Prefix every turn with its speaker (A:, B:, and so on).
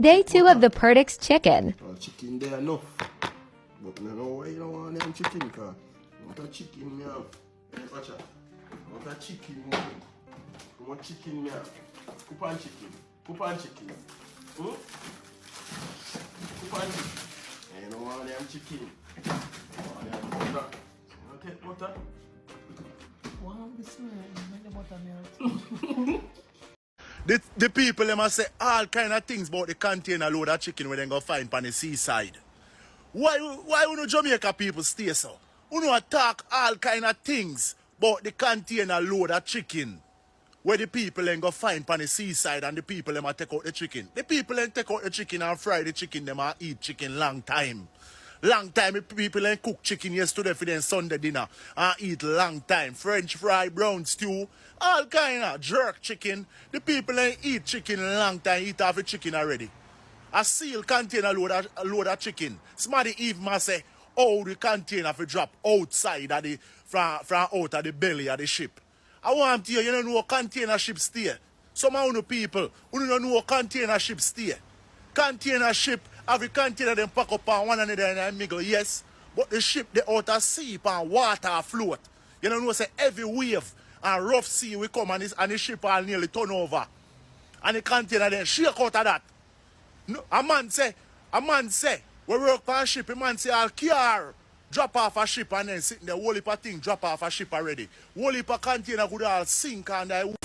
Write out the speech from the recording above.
A: Day 2 of the Perdix chicken.
B: Chicken there enough. But I know why you don't want them chicken, because what a chicken me have. Hey, watch out. What a chicken me have. What chicken me have. Coupon chicken. Coupon chicken. Hmm? Coupon chicken. Hey, you don't want them chicken. You want them butter. You want take butter?
C: Wow, this man, make the buttermilk.
D: The people them a say all kind of things about the container load of chicken where they go find on the seaside. Why you know Jamaica people stay so? You know talk all kind of things about the container load of chicken where the people then go find on the seaside and the people them a take out the chicken. The people then take out the chicken and fry the chicken, them a eat chicken long time. Long time the people then cook chicken yesterday for them Sunday dinner and eat long time. French fry, brown stew, all kind of jerk chicken. The people then eat chicken long time, eat half the chicken already. A seal container load of chicken. Somebody even say, oh, the container for drop outside of the from out of the belly of the ship. I want to hear, you don't know container ship stay. Some of you people, you don't know container ship stay. Container ship, every container them pack up on one another and mingle, yes. But the ship, they out of sea, and water afloat. You don't know, say every wave and rough sea will come and the ship will nearly turn over. And the container then shake out of that. No, a man say, we work on a ship, a man say, I'll car, drop off a ship and then sit in the whole heap of thing, drop off a ship already. Whole heap of container could all sink and